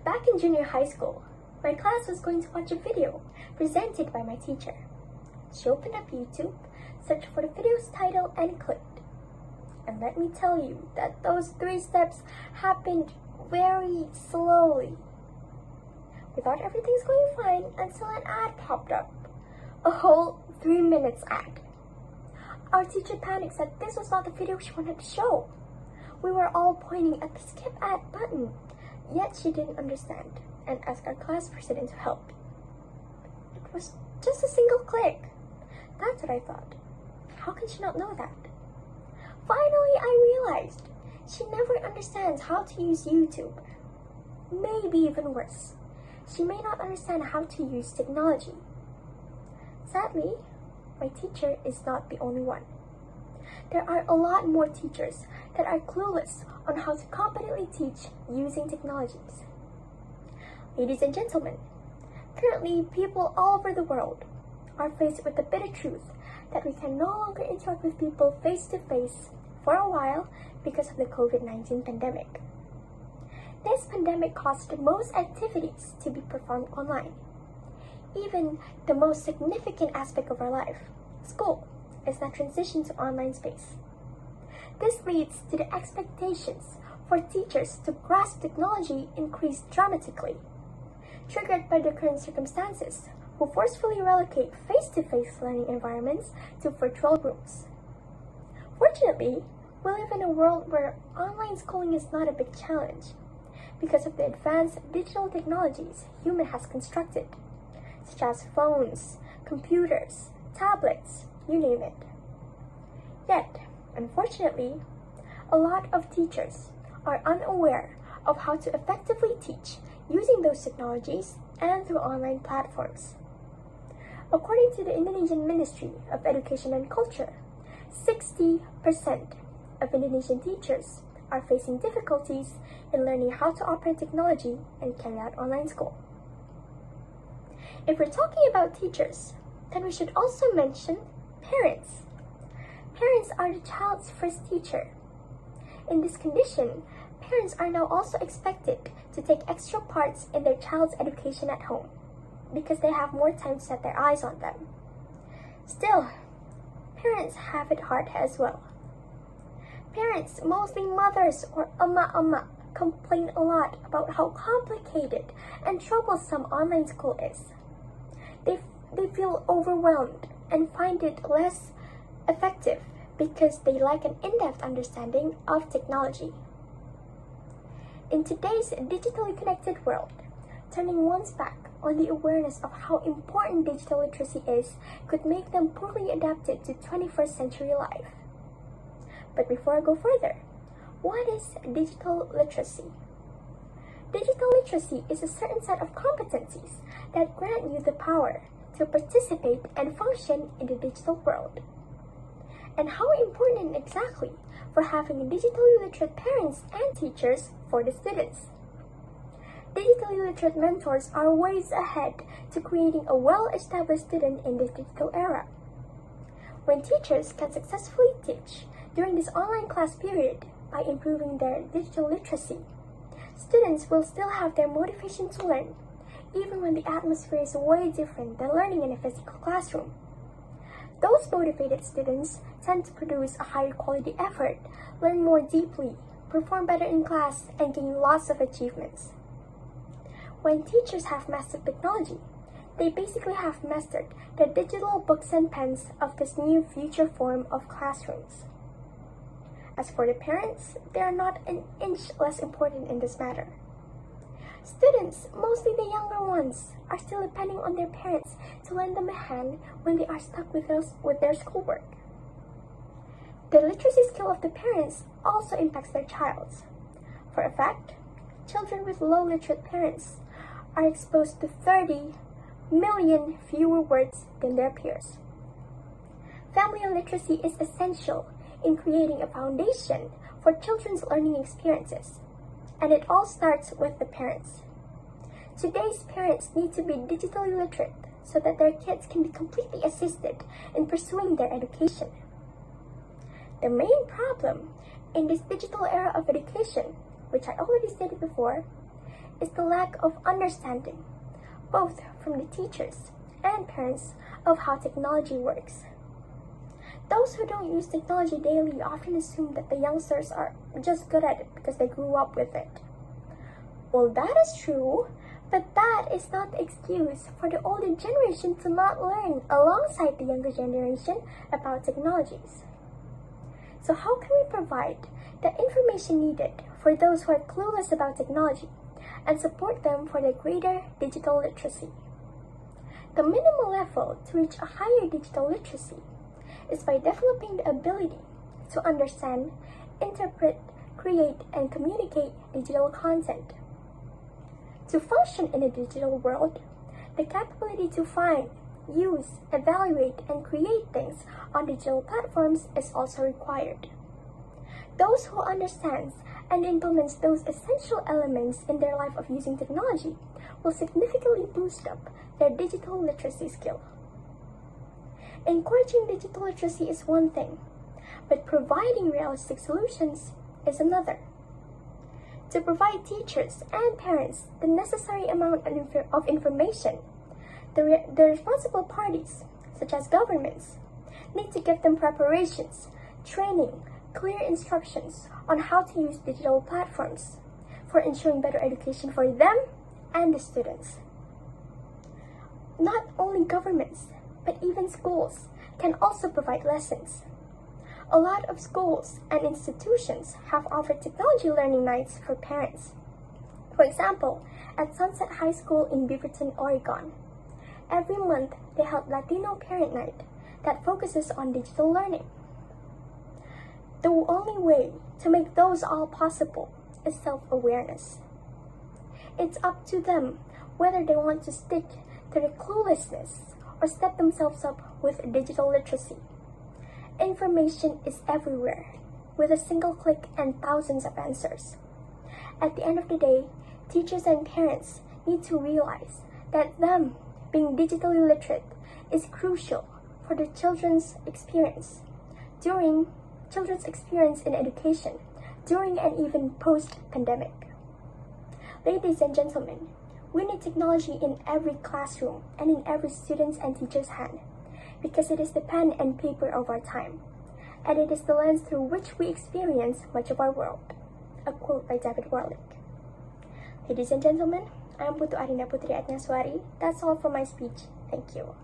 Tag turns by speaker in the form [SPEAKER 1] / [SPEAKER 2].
[SPEAKER 1] Back in junior high school, my class was going to watch a video presented by my teacher. She opened up YouTube, searched for the video's title, and clicked. And let me tell you that those 3 steps happened very slowly. We thought everything's going fine until an ad popped up. A whole 3 minutes ad. Our teacher panicked that this was not the video she wanted to show. We were all pointing at the skip ad button, yet she didn't understand and asked our class president to help. It was just a single click. That's what I thought. How can she not know that? Finally, I realized she never understands how to use YouTube. Maybe even worse, she may not understand how to use technology. Sadly, my teacher is not the only one. There are a lot more teachers that are clueless on how to competently teach using technologies. Ladies and gentlemen, currently people all over the world are faced with the bitter truth that we can no longer interact with people face to face for a while because of the COVID-19 pandemic. This pandemic caused most activities to be performed online. Even the most significant aspect of our life, school, is now transitioned to online space. This leads to the expectations for teachers to grasp technology increase dramatically, triggered by the current circumstances, who forcefully relocate face-to-face learning environments to virtual rooms. Fortunately, we live in a world where online schooling is not a big challenge because of the advanced digital technologies human has constructed, such as phones, computers, tablets, you name it. Yet, unfortunately, a lot of teachers are unaware of how to effectively teach using those technologies and through online platforms. According to the Indonesian Ministry of Education and Culture, 60% of Indonesian teachers are facing difficulties in learning how to operate technology and carry out online school. If we're talking about teachers, then we should also mention parents. Parents are the child's first teacher. In this condition, parents are now also expected to take extra parts in their child's education at home because they have more time to set their eyes on them. Still, parents have it hard as well. Parents, mostly mothers or ama, complain a lot about how complicated and troublesome online school is. They feel overwhelmed and find it less effective because they lack an in-depth understanding of technology. In today's digitally connected world, turning one's back on the awareness of how important digital literacy is could make them poorly adapted to 21st century life. But before I go further, what is digital literacy? Digital literacy is a certain set of competencies that grant you the power to participate and function in the digital world. And how important exactly for having digitally literate parents and teachers for the students. Digitally literate mentors are ways ahead to creating a well-established student in this digital era. When teachers can successfully teach during this online class period by improving their digital literacy, students will still have their motivation to learn, even when the atmosphere is way different than learning in a physical classroom. Those motivated students tend to produce a higher quality effort, learn more deeply, perform better in class, and gain lots of achievements. When teachers have mastered technology, they basically have mastered the digital books and pens of this new future form of classrooms. As for the parents, they are not an inch less important in this matter. Students, mostly the younger ones, are still depending on their parents to lend them a hand when they are stuck with their schoolwork. The literacy skill of the parents also impacts their child's. For a fact, children with low literate parents are exposed to 30 million fewer words than their peers. Family literacy is essential in creating a foundation for children's learning experiences. And it all starts with the parents. Today's parents need to be digitally literate so that their kids can be completely assisted in pursuing their education. The main problem in this digital era of education, which I already stated before, is the lack of understanding, both from the teachers and parents, of how technology works. Those who don't use technology daily often assume that the youngsters are just good at it because they grew up with it. Well, that is true, but that is not the excuse for the older generation to not learn alongside the younger generation about technologies. So how can we provide the information needed for those who are clueless about technology and support them for their greater digital literacy? The minimal level to reach a higher digital literacy is by developing the ability to understand, interpret, create, and communicate digital content. To function in a digital world, the capability to find, use, evaluate, and create things on digital platforms is also required. Those who understand and implements those essential elements in their life of using technology will significantly boost up their digital literacy skill. Encouraging digital literacy is one thing, but providing realistic solutions is another. To provide teachers and parents the necessary amount of information, the responsible parties, such as governments, need to give them preparations, training, clear instructions on how to use digital platforms for ensuring better education for them and the students. Not only governments, but even schools can also provide lessons. A lot of schools and institutions have offered technology learning nights for parents. For example, at Sunset High School in Beaverton, Oregon, every month they held Latino Parent Night that focuses on digital learning. The only way to make those all possible is self-awareness. It's up to them whether they want to stick to the cluelessness or step themselves up with digital literacy. Information is everywhere, with a single click and thousands of answers. At the end of the day, teachers and parents need to realize that them being digitally literate is crucial for the children's experience in education during and even post-pandemic. Ladies and gentlemen, we need technology in every classroom and in every student's and teacher's hand, because it is the pen and paper of our time, and it is the lens through which we experience much of our world. A quote by David Warlick. Ladies and gentlemen, I am Putu Arinda Putri Adnyasuari. That's all for my speech. Thank you.